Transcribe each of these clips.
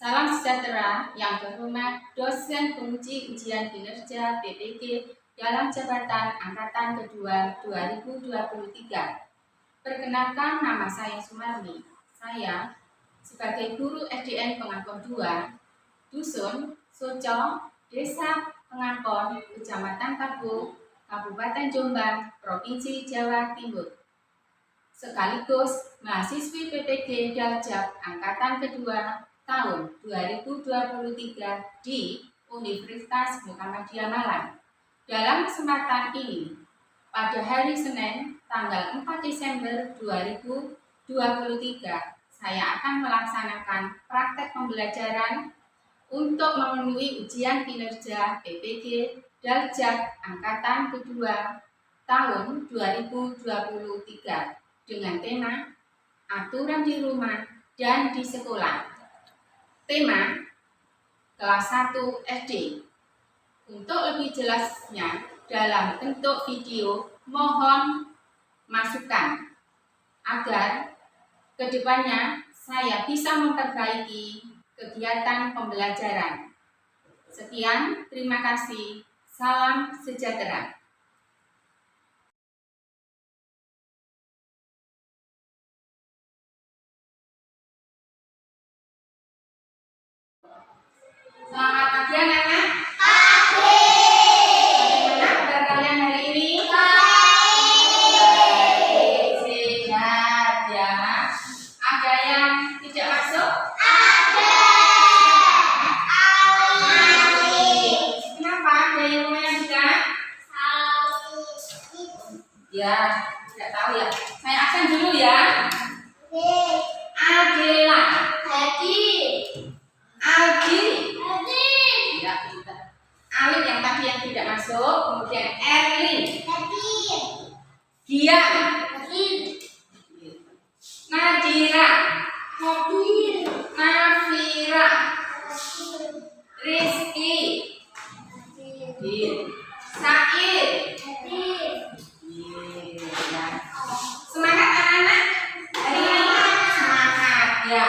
Salam sejahtera yang terhormat dosen penguji ujian kinerja PPG dalam jabatan angkatan kedua 2023. Perkenalkan, nama saya Sumarni. Saya sebagai guru SDN Pengampon 2, Dusun Soco, Desa Pengampon, Kecamatan Kabu, Kabupaten Jombang, Provinsi Jawa Timur. Sekaligus mahasiswi PPG Daljab angkatan kedua tahun 2023 di Universitas Muhammadiyah Malang. Dalam kesempatan ini, pada hari Senin tanggal 4 Desember 2023, saya akan melaksanakan praktek pembelajaran untuk memenuhi ujian kinerja PPG Daljab angkatan kedua tahun 2023 dengan tema aturan di rumah dan di sekolah. Tema kelas 1 SD. Untuk lebih jelasnya dalam bentuk video, mohon masukan agar kedepannya saya bisa memperbaiki kegiatan pembelajaran. Sekian, terima kasih. Salam sejahtera. Selamat pagi anak-anak. Pagi. Bagaimana kabar kalian hari ini? Baik, sehat ya. Ada yang tidak masuk? Ada. Kenapa? Ada yang lumayan juga? Ya, tidak tahu ya. Saya absen dulu ya. Adela. Hadi. Aldi. Ya, pintar. Alin yang tadi yang tidak masuk, kemudian Erlin. Gian. Nadira. Nafira. Rizky. Said. Semangat anak-anak. Hari ini semangat ya.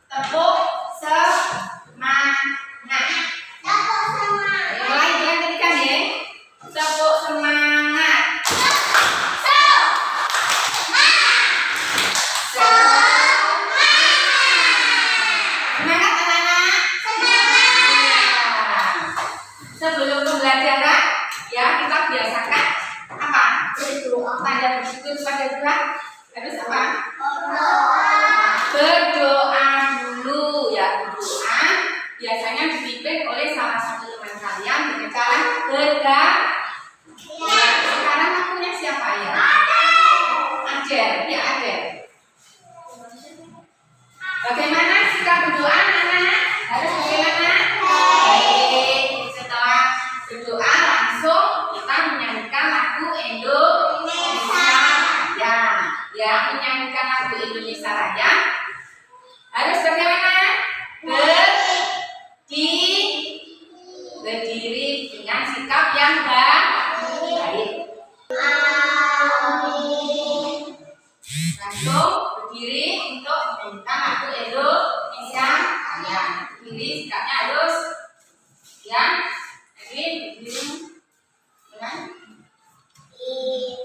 Tepuk semangat. Mulai dengan ketika ya. Tepuk semangat. Semangat anak-anak. Sebelum pembelajaran ya, kita biasakan apa? Tanda bersyukur kepada Tuhan. Harus apa? Berdoa dulu ya. Berdoa biasanya dipimpin oleh salah satu teman kalian dengan cara berdoa. Sekarang akunya siapa ya? Adel, ya Adel. Bagaimana sikap berdoa anak-anak? Harus bagaimana? Baik. Setelah berdoa langsung kita menyanyikan lagu Indonesia Raya. Ya, menyanyikan lagu Indonesia Raya. Harus bagaimana? Berdiri dengan sikap yang baik. Langsung berdiri untuk menyanyikan lagu Indonesia Raya. Berdiri, sikapnya harus ya. Ini berdiri.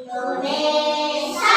Indonesia.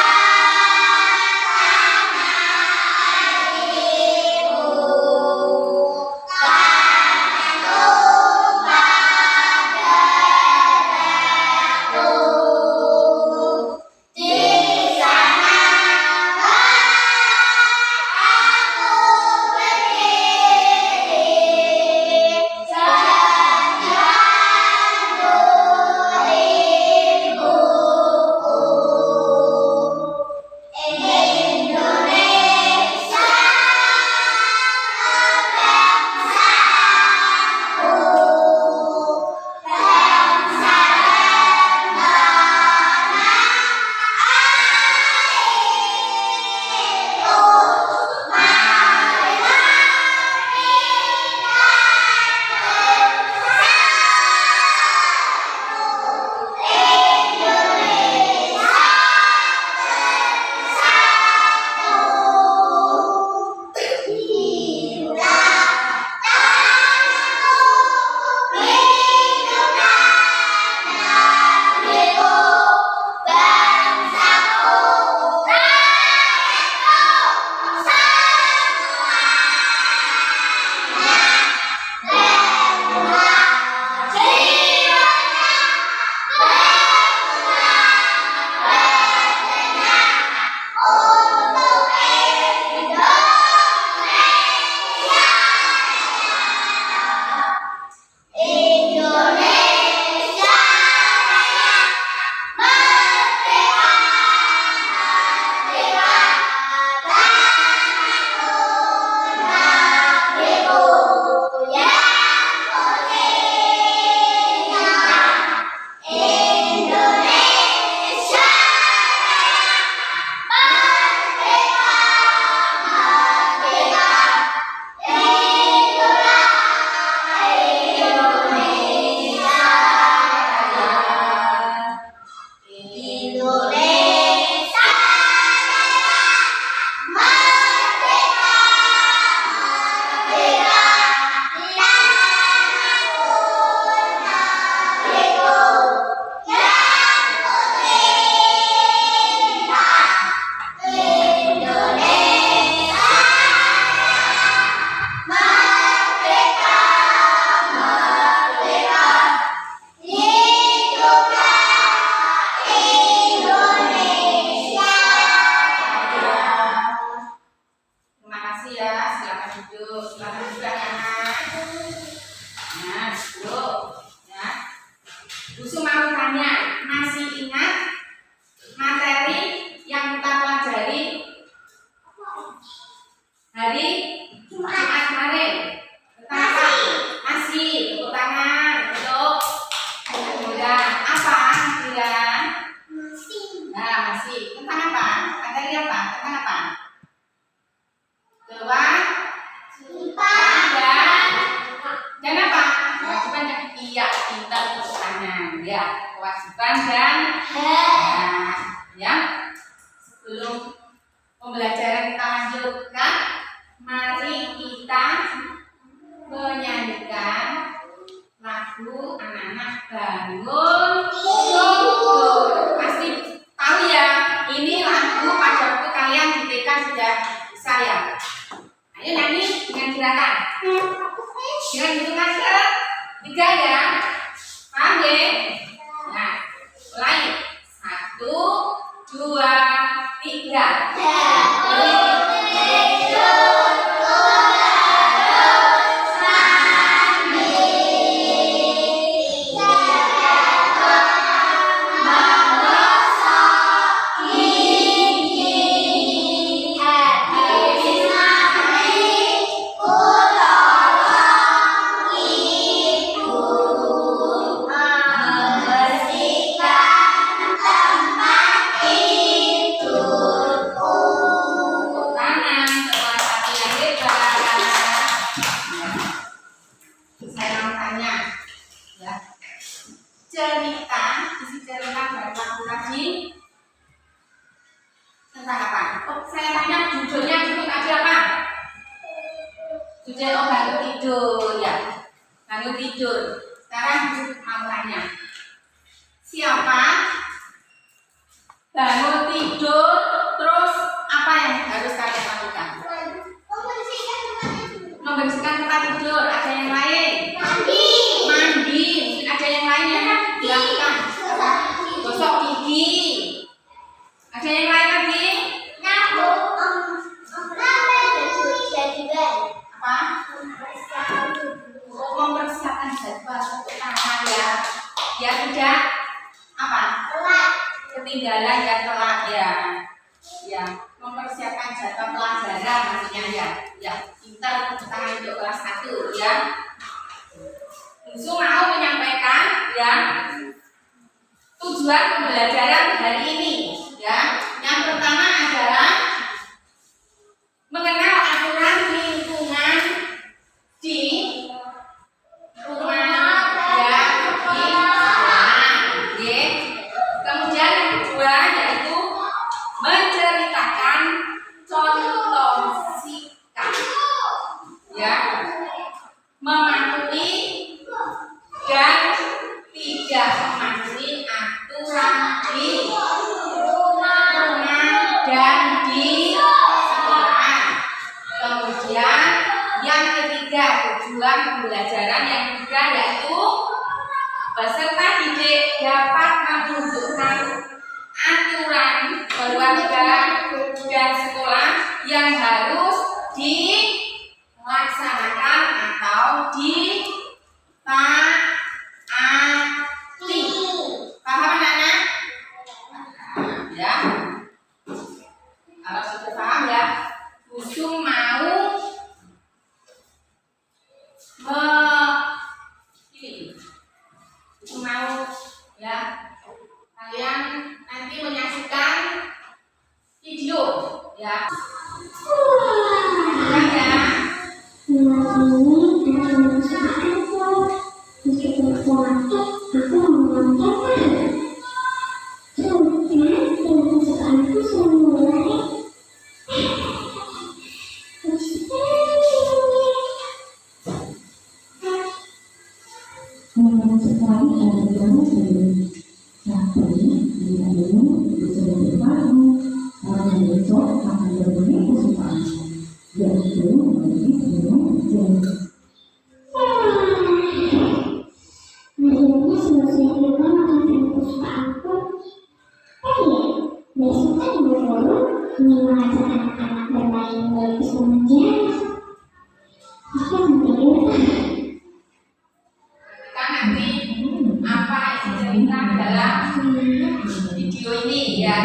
katakan apa? Kewajiban dan apa? Kewajiban dan iya, pintar tepuk tangan ya. Kewajiban dan ya. Sebelum pembelajaran kita lanjutkan, mari kita menyanyikan lagu anak-anak bangun tidur. Pasti tahu ya, ini lagu pada waktu kalian di TK sudah bisa ya. Ayo nyanyi dengan gerakan. Dengan hitungan ketiga ya. Paham ya? Nah, mulai 1, 2, 3. Isi cerita dari lagu tadi tentang apa? Oh, saya tanya judulnya dulu tadi apa? Judul bangun tidur ya. Bangun tidur. Sekarang mau tanya, siapa bangun tidur terus apa yang harus kalian lakukan? Membersihkan tempat tidur. Ada yang lain? Mandi. Ada yang lain yang dilakukan? Gosok gigi. Ada yang lain lagi? Apa? Mempersiapkan jadwal untuk tangan ya. Ya tidak apa? Ketinggalan ya, telat ya. Ya, mempersiapkan jadwal pelajaran maksudnya ya. Ya, pintar untuk tangan untuk kelas 1 ya. Bungsu mau menyampaikan ya tujuan pembelajaran hari ini ya. Yang pertama adalah mengenal aturan lingkungan di rumah ya, di sekolah ya. Kemudian yang kedua yaitu menceritakan contoh sikap ya, mematuhi dan tidak mematuhi aturan di rumah dan di sekolah. Kemudian yang ketiga, tujuan pembelajaran yang ketiga yaitu peserta didik dapat menunjukkan aturan keluarga dan sekolah yang harus dilaksanakan atau ditaati. Paham anak-anak? Ya. Kalau sudah paham ya, Bungsu mau ya kalian nanti menyaksikan video ya. Nanti apa isi cerita dalam video ini ya.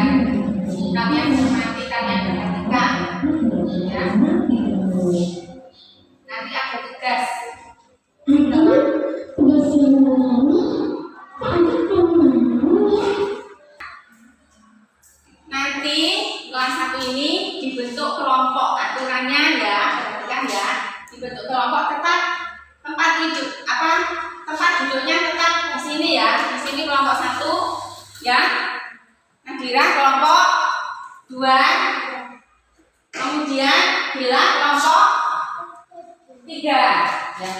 dibentuk kelompok aturannya ya, perhatikan ya. Dibentuk kelompok tetap tempat duduknya tetap di sini ya. Di sini kelompok 1 ya. Nadira kelompok 2. Kemudian Bella kelompok 3 ya.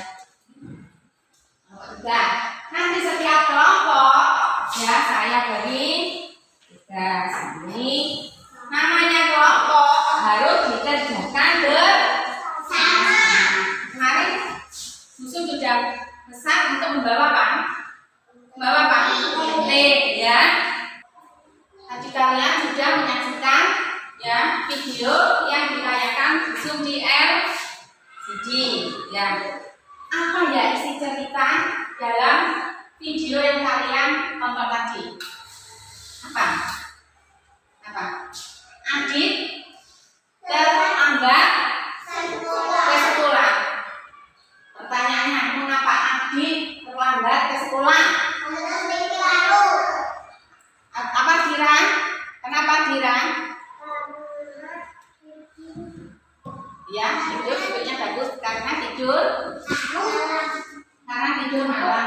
Kelompok 3. Nanti setiap kelompok ya saya beri tugas ini. Namanya kelompok harus dikerjakan bersama. Kemarin Susu sudah pesan untuk membawa apa? Membawa apa? Komite ya. Tadi kalian sudah menyaksikan ya video yang dirayakan Zoom di LCD ya. Apa ya isi cerita dalam video yang kalian tonton tadi? Apa? Adit terlambat ke sekolah. Pertanyaannya, mengapa Adit terlambat ke sekolah? Apa Dira? Kenapa Dira? Ya, tidurnya bagus karena tidur malam,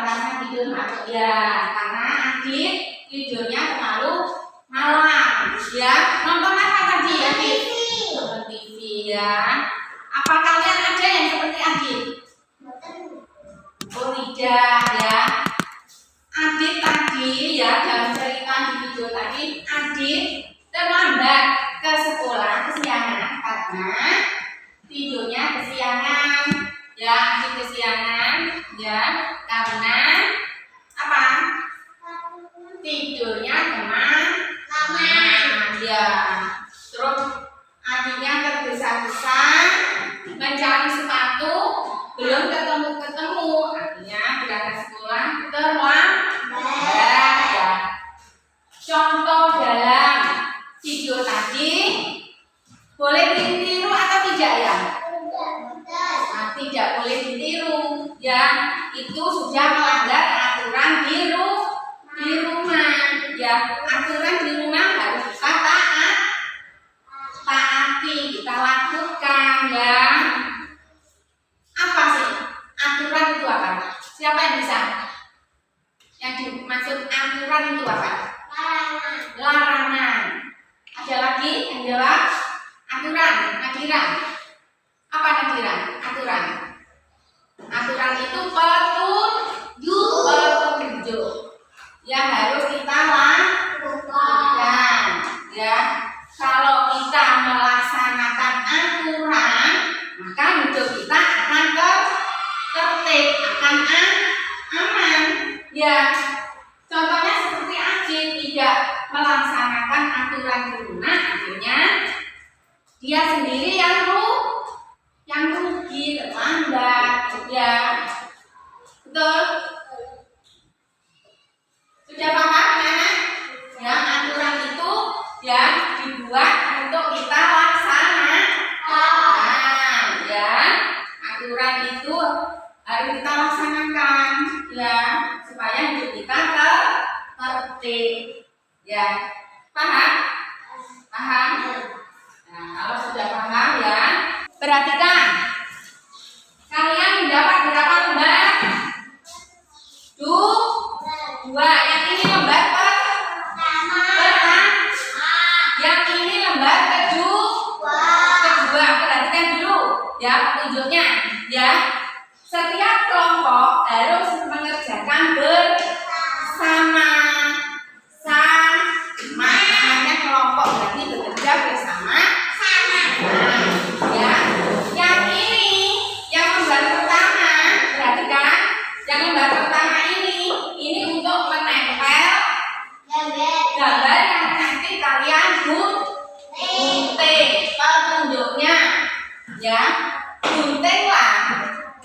ya, karena Adit tidurnya terlalu malam. Ya, nonton apa tadi Adit? Nonton TV ya. Apa kalian ada yang seperti Adit? Oh tidak ya. Adit tadi ya dalam cerita di video tadi, Adit terlambat ke sekolah kesiangan karena tidurnya kesiangan. Ya, Adit kesiangan ya karena apa? Tidurnya kemalaman ya. Terus Aditnya tergesa-gesa mencari sepatu, belum ketemu, artinya berangkat sekolah terlambat ya. Contoh dalam video tadi boleh ditiru atau tidak ya? Nah, tidak boleh ditiru ya. Itu sudah melanggar aturan di rumah ya. Aturan di rumah harus kita taati, kita lakukan ya. Apa sih aturan itu apa? Siapa yang bisa? Yang dimaksud aturan itu apa? Larangan. Ada lagi yang jawab? Aturan. Nadira. Apa Nadira? Aturan. Aturan itu petunjuk. Yang harus kita lakukan. Ya. Kalau kita melaksanakan aturan, maka hidup kita akan tertib, akan aman. Ya, contohnya seperti Adit tidak melaksanakan aturan di rumah, akhirnya dia sendiri yang rugi, terlambat. Ya, betul. Sudah paham anak-anak? Ya, aturan itu ya dibuat untuk kita laksanakan ya. Aturan itu harus kita laksanakan ya supaya hidup kita tertib ya. Paham? Nah, kalau sudah paham ya, perhatikan kalian mendapat berapa lembar? 2. Yang ini lembar pertama. Yang ini lembar kedua. Perhatikan dulu ya petunjuknya ya. Setiap kelompok harus mengerjakan bersama. Namanya kelompok berarti bekerja bersama. Ya. Yang ini yang lembar pertama, perhatikan. Yang lembar pertama ini untuk menempel gambar yang nanti kalian gunting petunjuknya ya. Guntinglah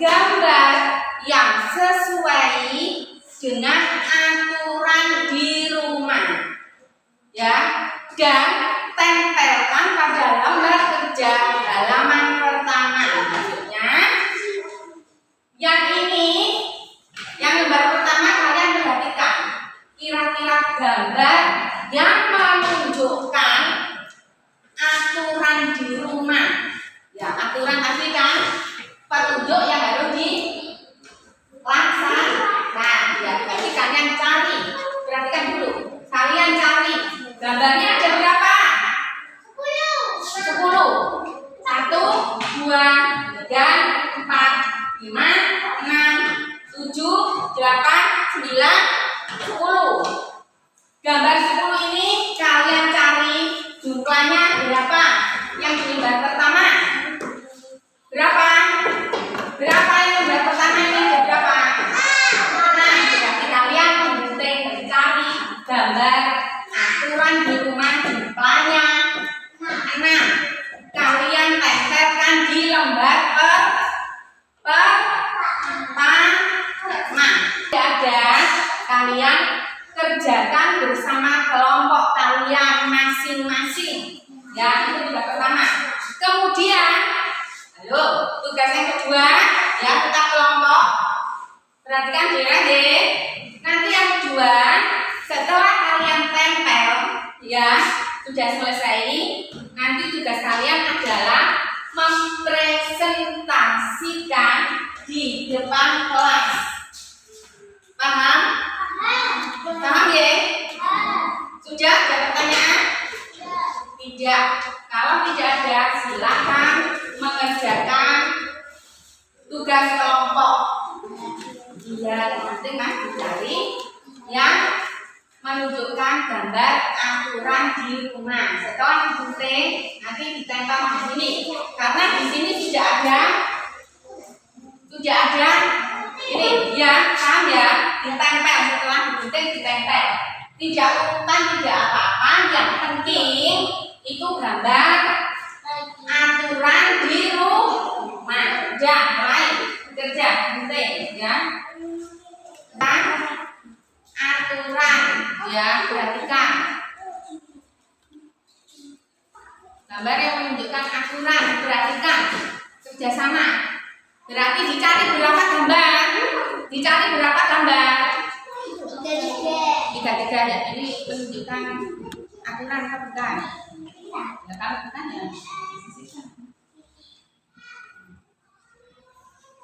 gambar yang sesuai dengan aturan di rumah ya, dan tempelkan pada lembar kerja halaman pertama. Maksudnya yang ini, yang lembar pertama kalian perhatikan kira-kira gambar yang menunjukkan aturan di rumah. Ya, aturan tadi kan petunjuk yang harus dilaksanakan. Ya, jadi kalian cari. Perhatikan dulu. Kalian cari. Gambarnya ada berapa? 10. 1, 2, 3, 4, 5, 6, 7, 8, 9, 10. Gambar 10 ini kalian cari jumlahnya berapa? Yang di lembar pertama berapa? Berapa yang lembar pertama ini berapa? Nah, berarti kalian menggunting mencari gambar aturan di rumah jumlahnya 6. Kalian tempelkan di lembar pertama. Ada kalian kerjakan bersama kelompok kalian masing-masing. Ya, itu lembar pertama. Kemudian, ayo tugas yang kedua, ya tetap kelompok. Perhatikan adik-adik. Nanti yang kedua, setelah kalian tempel, ya sudah selesai. Nanti tugas kalian adalah mempresentasikan di depan kelas. Paham? Paham ya? Sudah ada pertanyaan? Tidak. Kalau tidak ada, silakan mengerjakan tugas kelompok. Biar nanti Mas dicari yang menunjukkan gambar aturan di rumah. Setelah digunting, nanti ditempel di sini. Karena di sini sudah ada ini, ya, paham ya? Ditempel setelah digunting, ditempel. Tidak urutan, tidak apa-apa. Yang penting itu gambar aturan di rumah. Sudah mulai bekerja, gunting, ya. Aturan, ya, perhatikan gambar yang menunjukkan aturan, perhatikan kerjasama. Berarti dicari berapa gambar? Dicari berapa gambar? 3 ya. Ini menunjukkan aturan atau bukan? Ya, kalau bukan ya disisihkan.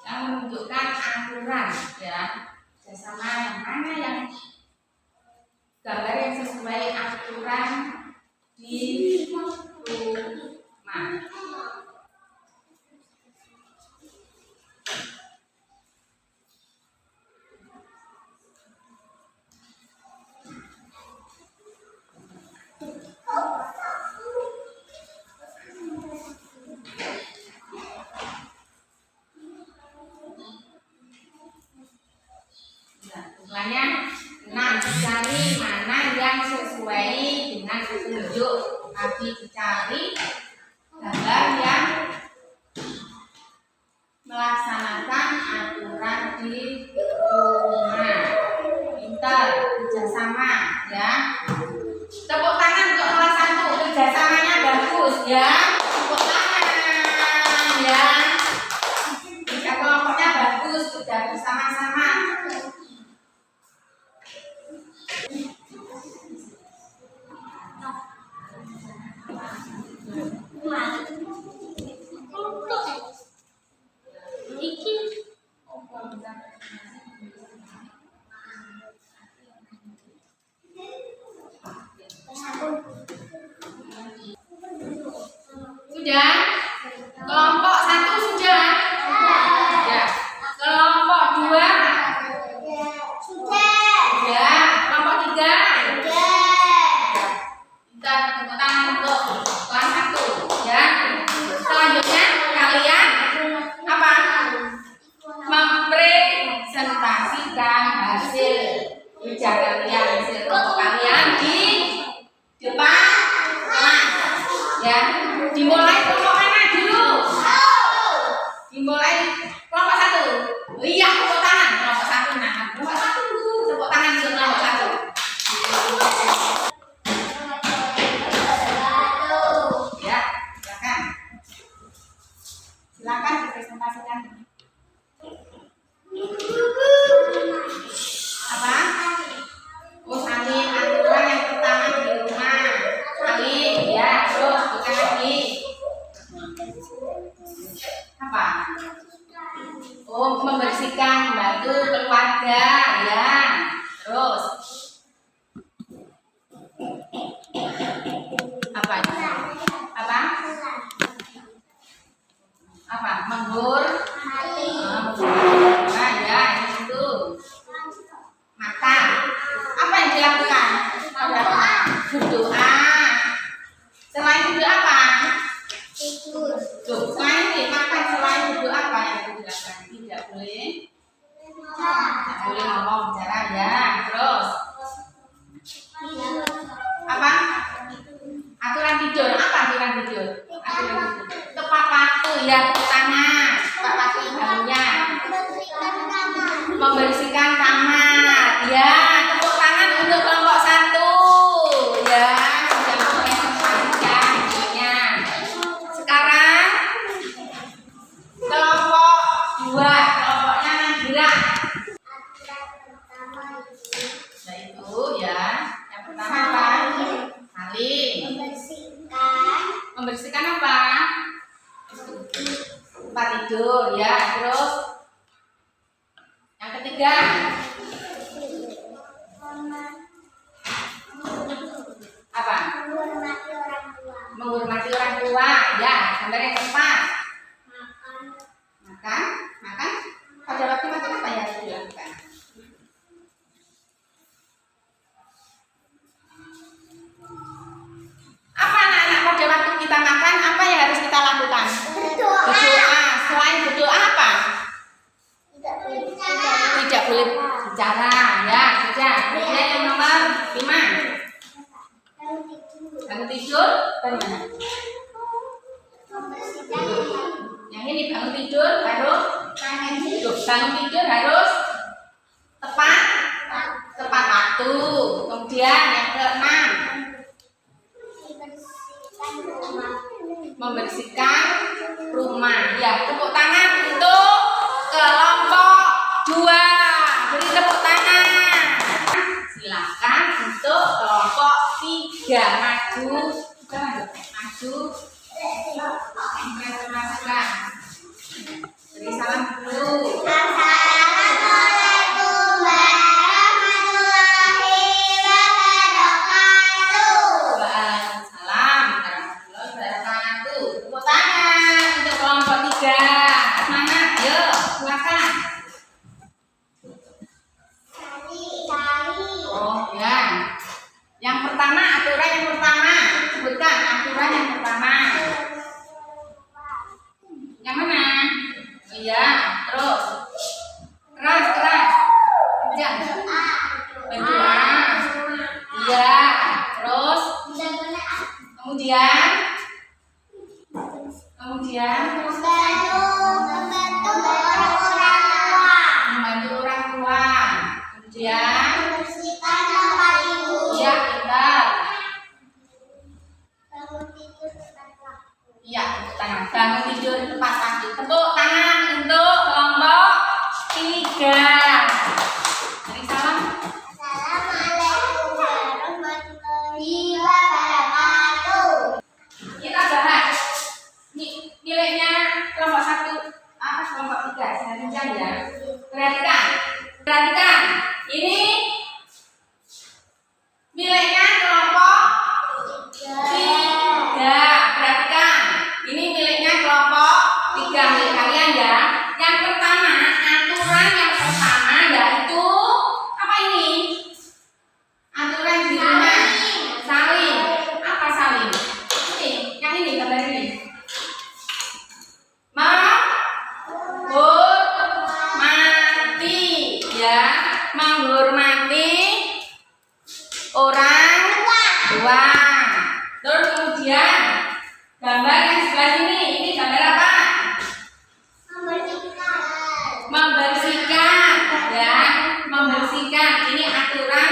Yang menunjukkan aturan, ya. Kerjasama yang mana yang gambar yang sesuai aturan di rumah. Jumlahnya 6. Dicari mana yang sesuai dengan petunjuk. Tadi dicari gambar yang melaksanakan aturan di rumah. Pintar, kerjasama, ya. Tepuk tangan untuk kelas 1. Kerjasamanya bagus, ya. Tepuk tangan, ya. Jika kelompoknya bagus, kerja bersama-sama. Sudah? Kelompok 1 sudah? Ya. Kelompok 2? Sudah. Kelompok 3? Kita tepuk tangan untuk kelas 1, ya. Selanjutnya kalian apa? Mempresentasikan hasil kerja kalian, hasil kelompok kalian di depan kelas, ya. Dimulai kelompok mana dulu? Dimulai kelompok 1. Iya, tepuk tangan kelompok 1. Nah, kelompok 1 dulu. Tepuk tangan untuk kelompok 1. Ya, silakan. Silakan dipresentasikan. Apa? Oh, salin aturan yang pertama di rumah. Salin, ya, terus bukan lagi. Apa? Oh, membersihkan, membantu keluarga, ya. Terus apa ini? Apa? Apa? Menghur? Nah, ya, itu. Makan. Apa yang dilakukan? Berdoa. Selain berdoa apa? Selain ini makan, selain berdoa apa yang dilakukan? Tidak boleh ngomong bicara, ya. Terus apa? Aturan tidur. Apa aturan tidur? Tepat waktu, ya, tangan. Tepat waktu bangunnya. Membersihkan kamar, ya. Tepuk tangan untuk kelompok 1, ya. Sudah mengekspresikan dirinya. Sekarang kelompok 2, kelompoknya Nabila. Yaitu, ya, yang pertama apa? Saling. Membersihkan apa? Tempat tidur, ya. Terus yang ketiga apa? Menghormati orang tua, ya. Gambar yang tepat. Makan. Pada waktu makan apa yang harus dilakukan? Apa anak-anak, pada waktu kita makan apa yang harus kita lakukan? Berdoa. Selain berdoa apa? Tidak boleh bicara, ya. Sudah. Kemudian yang nomor 5. Bangun tidur, bagaimana? Yang ini bangun tidur harus bangun tidur harus tepat waktu. Kemudian yang ke-6, membersihkan rumah, ya. Tepuk tangan untuk kelompok 2. Beri tepuk tangan. Silakan untuk kelompok 3 maju. Masukkan. Beri salam dulu. Assalamualaikum warahmatullahi wabarakatuh. Waalaikumsalam warahmatullahi wabarakatuh. Tepuk tangan untuk kelompok 3. Semangat, yuk, silakan. Oh, ya. Yang pertama, aturan yang pertama. Sebutkan aturan yang pertama. Yang mana? Oh, iya. Terus keras. Kemudian berdoa. Iya. Terus kemudian membantu orang tua. Kemudian iya, pintar. Iya, bangun tidur tepat waktu. Tepuk tangan untuk kelompok 3. Beri salam. Assalamualaikum warahmatullahi wabarakatuh. Kita bahas nilainya kelompok 1 apa kelompok 3. Selanjutnya, ya. Perhatikan. Ini nilainya kelompok 3. Perhatikan. Ini miliknya kelompok 3, milik kalian, ya. Yang pertama, aturan yang pertama yaitu apa ini? Aturan di rumah. Saling. Apa saling? Ini, yang ini, gambar ini. Menghormati, ya. Menghormati orang tua. Terus kemudian gambar yang sebelah ini gambar apa? Membersihkan, ya. Membersihkan. Ini aturan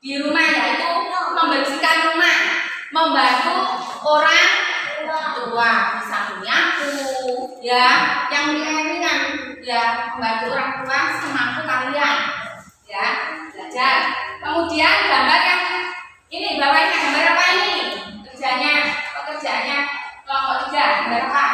di rumah, yaitu membersihkan rumah, membantu orang tua, misalnya menyapu, ya. Yang ringan, ya. Membantu orang tua semampu kalian, ya. Belajar. Kemudian gambar yang ini, bawahnya gambar apa ini? Pekerjaannya kelompok 3, gambar apa?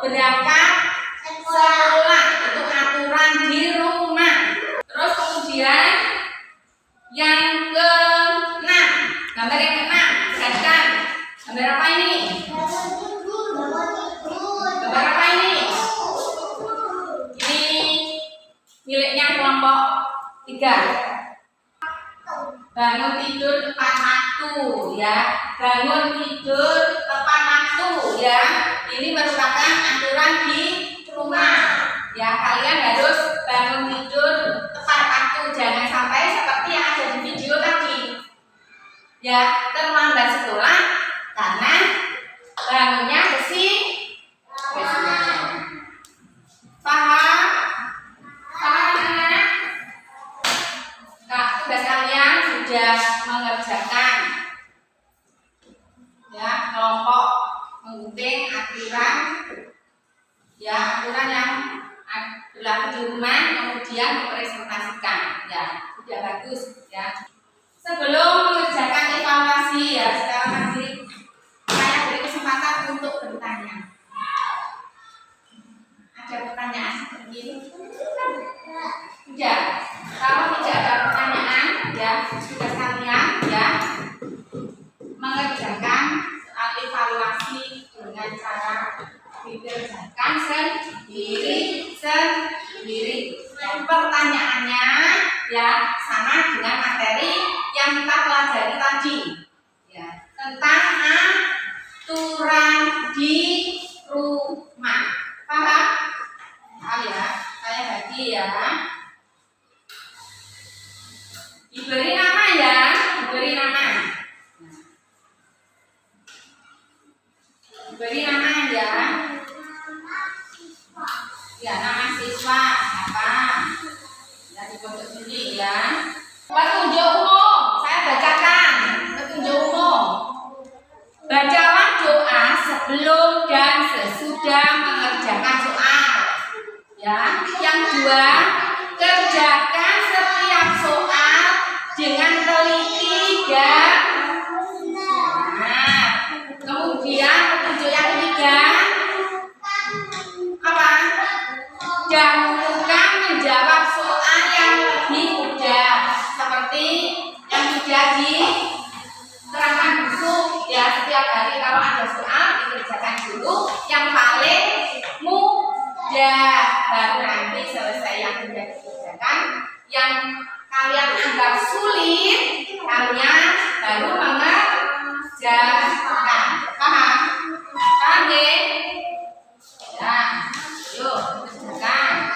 berangkat sekolah, itu aturan di rumah. Terus kemudian yang ke-6, gambar yang ke-6, perhatikan. Gambar apa ini? Gambar apa ini? Ini miliknya kelompok 3. Bangun tidur tepat waktu, ya. Bangun tidur tepat waktu, ya. Ini merupakan aturan di rumah, ya. Kalian harus bangun tidur tepat waktu, jangan sampai seperti yang ada di video tadi, ya, terlambat sekolah karena bangunnya besian. Paham? Paham, anak? Nah, tugas kalian sudah mengerjakan, ya, kelompok menggunting aturan, ya, aturan yang berlaku di rumah, kemudian mempresentasikan, ya, sudah bagus, ya. Sebelum mengerjakan evaluasi, ya, sekarang nanti saya beri kesempatan untuk bertanya. Ada pertanyaan seperti ini? Tidak. Kalau tidak ada pertanyaan, ya, tugas kalian, ya, mengerjakan soal evaluasi dengan cara dikerjakan sendiri. Dan pertanyaannya, ya, sama dengan materi yang kita pelajari tadi, ya, tentang aturan di rumah. Paham? Paham, ya? Saya bagi, ya. Diberi nama, ya, diberi nama. Diberi nama, ya. Ya, nama siswa apa? Ya, di pojok sini, ya. Petunjuk umum, saya bacakan. Petunjuk umum. Bacalah doa sebelum dan sesudah mengerjakan soal. Ya, yang 2, kerjakan setiap soal dengan teliti dan benar. Kemudian petunjuk yang 3, apa? Dahulukan menjawab soal yang lebih mudah, seperti yang sudah diterangkan buku, ya. Setiap hari kalau ada soal dikerjakan dulu yang paling mudah, baru nanti selesai yang sudah dikerjakan, yang kalian anggap sulit, kalian baru mengerjakan. Paham? Paham, ya? Ya, yuk kerjakan.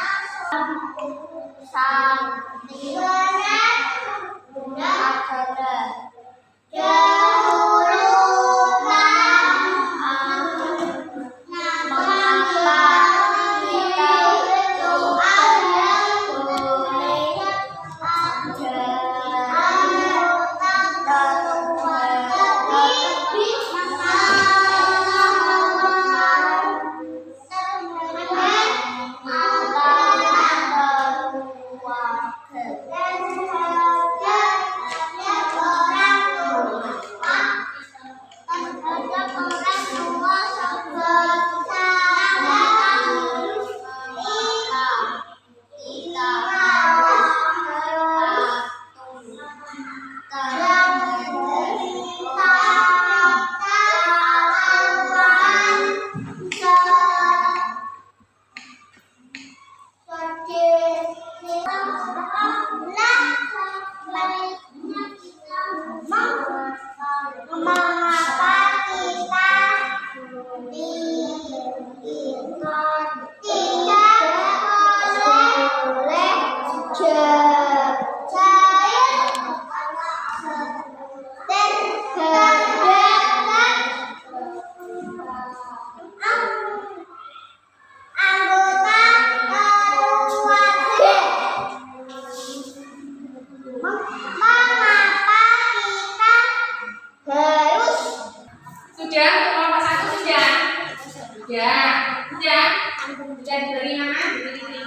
Sudah diberi nama, diberi.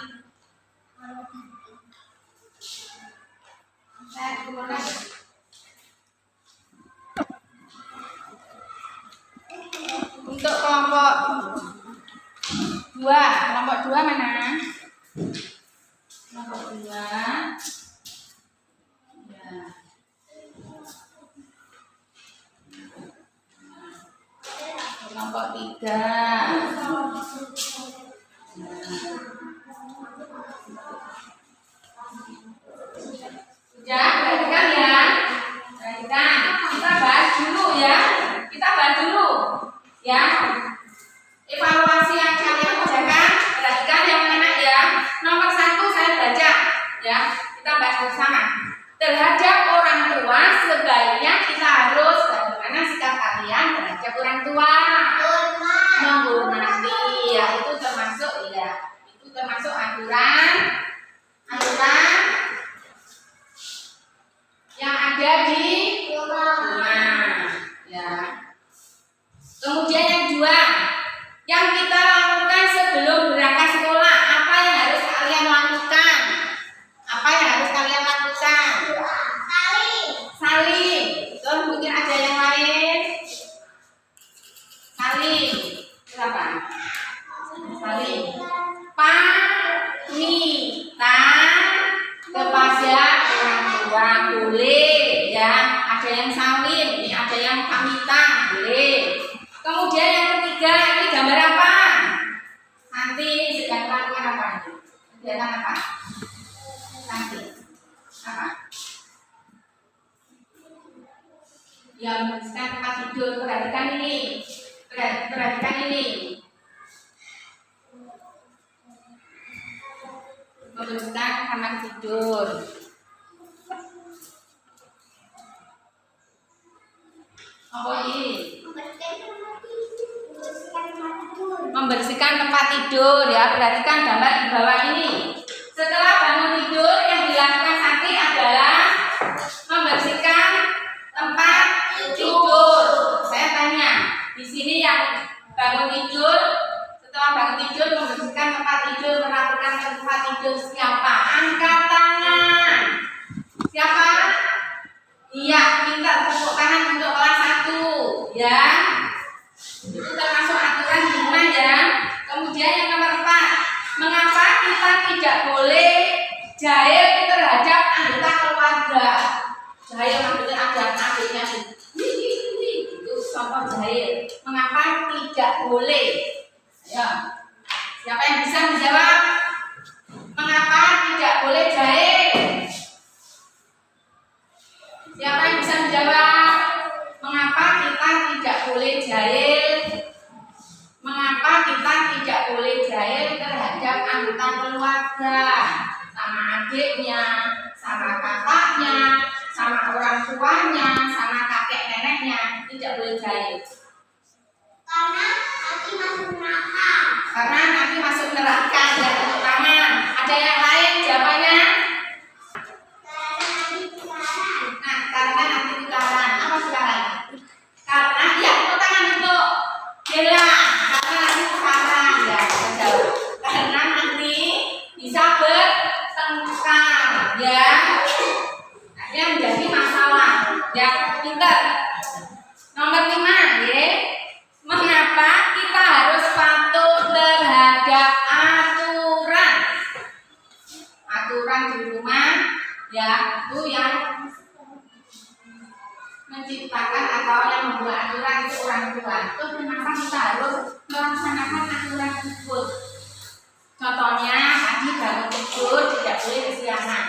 Saya keluarkan. Untuk kelompok Kelompok 2 mana? Kelompok 2. Ya. Kelompok 3. Sudah, perhatikan ya. Perhatikan. Kita bahas dulu ya. Ya. Evaluasi yang kalian kerjakan. Perhatikan yang anak ya. Nomor 1 saya baca ya. Kita bahas bersama. Terhadap orang tua sebaiknya kita harus bagaimana sikap kalian terhadap orang tua? Menghormati ya, itu termasuk aturan yang ada di rumah ya. Kemudian yang 2, yang kita lakukan sebelum berangkat sekolah, apa yang harus kalian lakukan? Saling. Betul, mungkin ada yang lain. Saling. Berapa? Saling. Pamitan kepada orang tua boleh ya. Ada yang saling, ada yang pamitan boleh. Kemudian yang ketiga, ini gambar apa? Nanti sedang melakukan apa? Kegiatan apa? Nanti apa? Yang membersihkan tempat tidur. Perhatikan ini. Membersihkan kamar tidur. Apa ini? Membersihkan tempat tidur ya. Perhatikan gambar di bawah ini. Setelah bangun tidur, yang dilakukan Santi adalah membersihkan tempat tidur. Saya tanya, di sini yang bangun tidur, setelah bangun tidur membersihkan tempat tidur, merapikan tempat tidur siapa? Angkat tangan. Siapa? Iya, minta tepuk tangan untuk kelas 1 ya. Itu termasuk aturan di rumah ya. Kemudian yang nomor 4, mengapa kita tidak boleh jahil terhadap anggota keluarga? Jahil maksudnya ada adiknya itu contoh jahil. Mengapa tidak boleh? Ya. Siapa yang bisa menjawab? Mengapa tidak boleh jahil? Siapa yang bisa menjawab? Mengapa kita tidak boleh jahil? Mengapa kita tidak boleh jahil terhadap anggota keluarga? Sama adiknya, sama kakaknya, sama orang tuanya, sama kakek neneknya, tidak boleh jahil. Karena nanti masuk neraka ya, tepuk tangan. Ada yang lain jawabannya? Nah, karena nanti tukaran. Apa tukaran? Karena ya, tepuk tangan untuk Bella. Karena nanti tukaran ya, jawab. Karena nanti bisa bertengkar ya. Akhirnya menjadi masalah. Ya, pintar. Nomor 5 ya. Mengapa kita harus patuh terhadap aturan? Aturan di rumah ya, itu yang menciptakan atau yang membuat aturan itu orang tua. Itu kenapa kita harus melaksanakan aturan tersebut? Contohnya tadi bangun tidur tidak boleh kesiangan.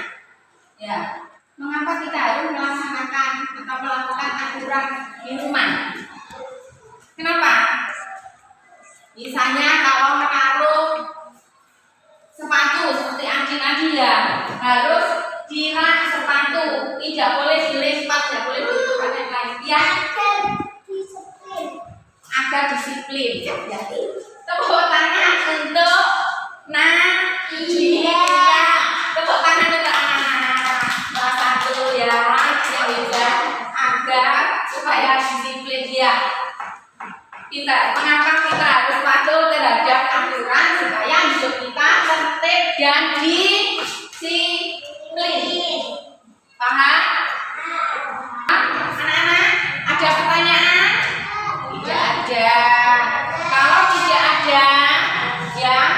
Ya, mengapa kita harus melaksanakan atau melakukan aturan di rumah? Kenapa? Misalnya kalau menaruh sepatu seperti anjing ya, harus dirak sepatu, tidak boleh dilempar, tidak boleh ditukar yang lain. Ya, agar disiplin. Jadi tepuk tangan untuk Nadia. Tepuk tangan untuk anak-anak kelas 1 ya, yang hebat, agar supaya disiplin ya. Mengapa kita harus patuh terhadap aturan supaya hidup kita tertib dan disiplin? Paham? Anak-anak, ada pertanyaan? Tidak ada. Kalau tidak ada, ya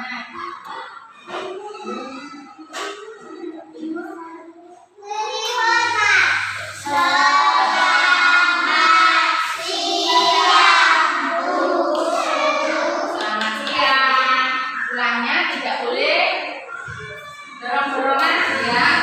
Selamat. Selamat siang. Pulangnya tidak boleh dorong-dorongan ya.